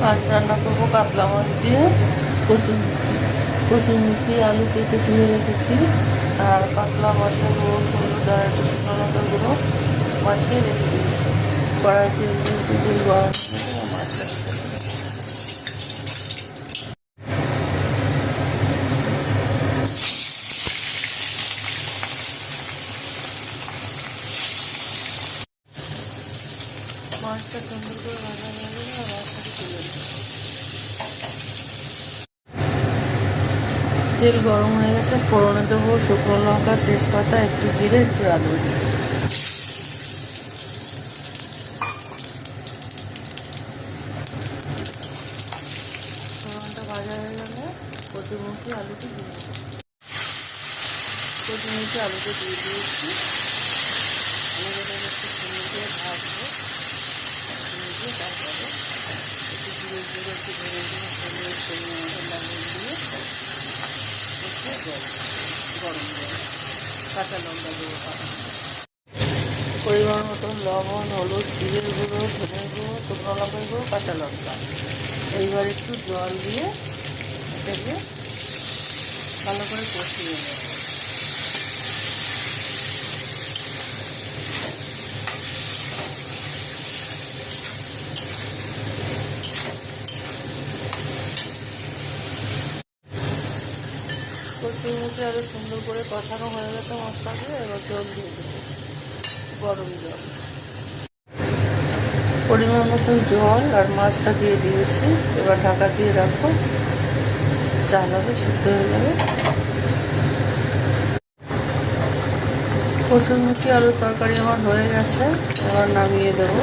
আজ রান্না করবো কাতলা মাছ দিয়ে কচুরমুখী আলু কেটে ধুয়ে রেখেছি, আর কাতলা মাছের নুন হলুদ আর একটু শুকনো লঙ্কা গুঁড়ো মাখিয়ে রেখে দিয়েছি। কড়াইতে তেল গরম করে মাছটা সুন্দর করে ভাজা হয়ে গেলে মাছটাকে তুলে নেব। তেল গরম হয়ে গেছে, ফোড়নে দেবো শুকনো লঙ্কা, তেজপাতা, একটু জিরে, একটু আলু। ফোড়নটা ভাজা হয়ে গেলে কচুরমুখী আলুটা দিয়ে দেবো। কচুরমুখী আলুটা দিয়ে দিয়েছি। আলুটা একটু সুন্দর করে ভাজবো, দিয়ে তারপরে একটু ধীরে ধীরে একটু ধরে ধরে লবণ দিয়ে গরম জল, কাঁচা লঙ্কা দেবো, পরিমাণ মতন লবণ, হলুদ, জিরের গুঁড়ো, ধনের গুঁড়ো, শুকনো লঙ্কার গুঁড়ো, কাঁচা লঙ্কা। এইবার একটু জল দিয়ে এটাকে ভালো করে কষিয়ে নেব। কচুরমুখী আরও সুন্দর করে কষানো হয়ে গেছে মশলাকে, এবার জল দিয়ে দেবো, গরম জল। পরিমাণ মতন জল আর মাছটা দিয়ে দিয়েছি। এবার ঢাকা দিয়ে রাখবো, চাল হবে, সিদ্ধ হয়ে যাবে। কচুরমুখী আলুর তরকারি আমার হয়ে গেছে, এবার নামিয়ে দেবো।